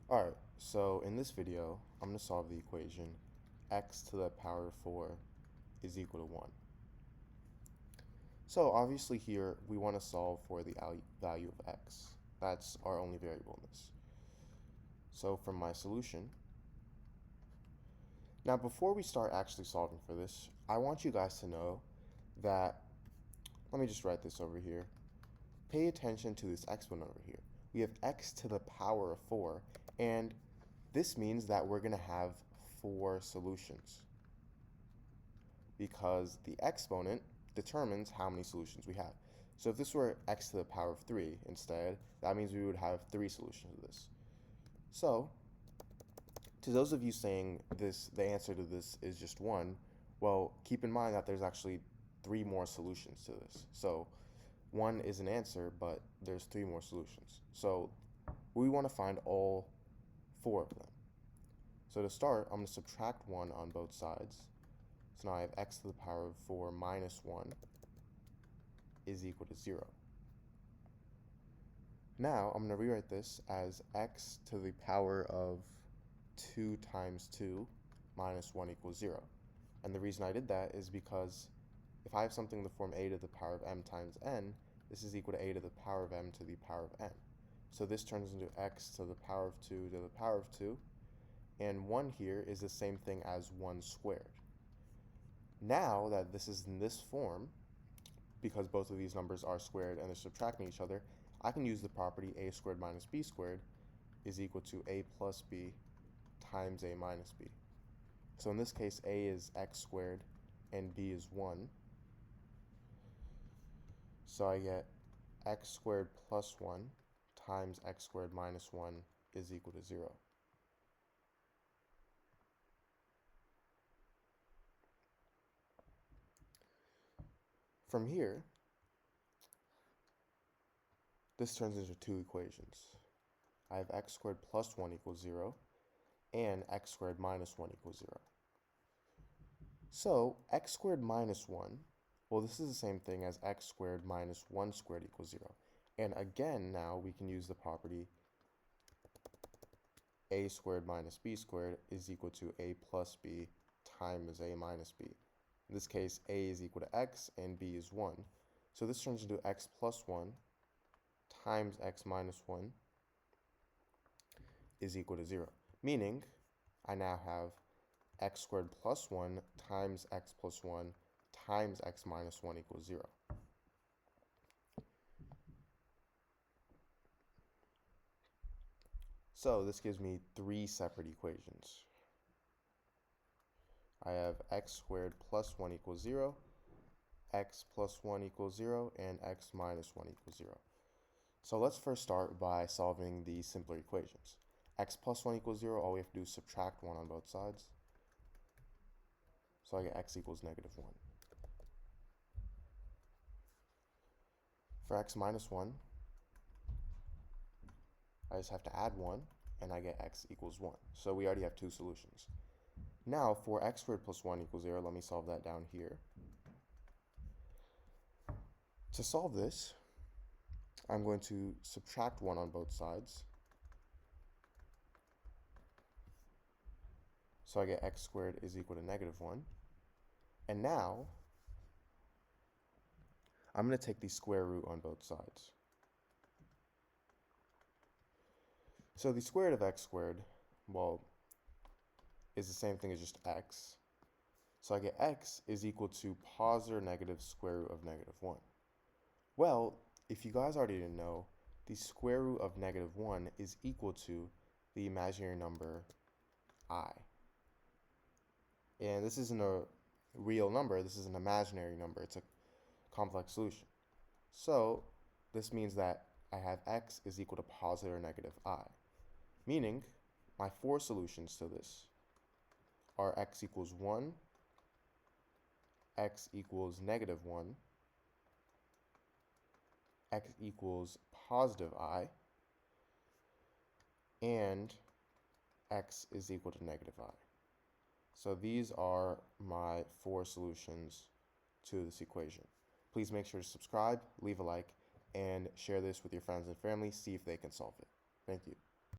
Alright, so in this video, I'm going to solve the equation x to the power of 4 is equal to 1. So obviously here, we want to solve for the value of x. That's our only variable in this. So from my solution, now before we start actually solving for this, I want you guys to know that, let me just write this over here. Pay attention to this exponent over here. We have x to the power of 4, and this means that we're going to have 4 solutions because the exponent determines how many solutions we have. So if this were x to the power of 3 instead, that means we would have 3 solutions to this. So to those of you saying the answer to this is just 1, well, keep in mind that there's actually 3 more solutions to this. So 1 is an answer, but there's 3 more solutions. So we want to find all 4 of them. So to start, I'm going to subtract 1 on both sides. So now I have x to the power of 4 minus 1 is equal to 0. Now I'm going to rewrite this as x to the power of 2 times 2 minus 1 equals 0. And the reason I did that is because if I have something in the form a to the power of m times n, this is equal to a to the power of m to the power of n. So this turns into x to the power of 2 to the power of 2. And 1 here is the same thing as 1 squared. Now that this is in this form, because both of these numbers are squared and they're subtracting each other, I can use the property a squared minus b squared is equal to a plus b times a minus b. So in this case, a is x squared and b is 1. So I get x squared plus 1 times x squared minus 1 is equal to 0. From here, this turns into 2 equations. I have x squared plus 1 equals 0 and x squared minus 1 equals 0. So x squared minus 1, well, this is the same thing as x squared minus 1 squared equals 0. And again, now we can use the property a squared minus b squared is equal to a plus b times a minus b. In this case, a is equal to x and b is 1. So this turns into x plus 1 times x minus 1 is equal to 0. Meaning, I now have x squared plus 1 times x plus 1 times x minus 1 equals 0. So this gives me 3 separate equations. I have x squared plus 1 equals 0, x plus 1 equals 0, and x minus 1 equals 0. So let's first start by solving the simpler equations. X plus 1 equals 0, all we have to do is subtract 1 on both sides. So I get x equals negative 1. For x minus 1, I just have to add 1, and I get x equals 1. So we already have 2 solutions. Now, for x squared plus 1 equals 0, let me solve that down here. To solve this, I'm going to subtract 1 on both sides. So I get x squared is equal to negative 1. And now, I'm going to take the square root on both sides. So the square root of x squared, well, is the same thing as just x. So I get x is equal to positive or negative square root of negative 1. Well, if you guys already didn't know, the square root of negative 1 is equal to the imaginary number I. And this isn't a real number, this is an imaginary number. It's a complex solution. So this means that I have x is equal to positive or negative I. Meaning, my 4 solutions to this are x equals 1, x equals negative 1, x equals positive I, and x is equal to negative I. So these are my 4 solutions to this equation. Please make sure to subscribe, leave a like, and share this with your friends and family. See if they can solve it. Thank you.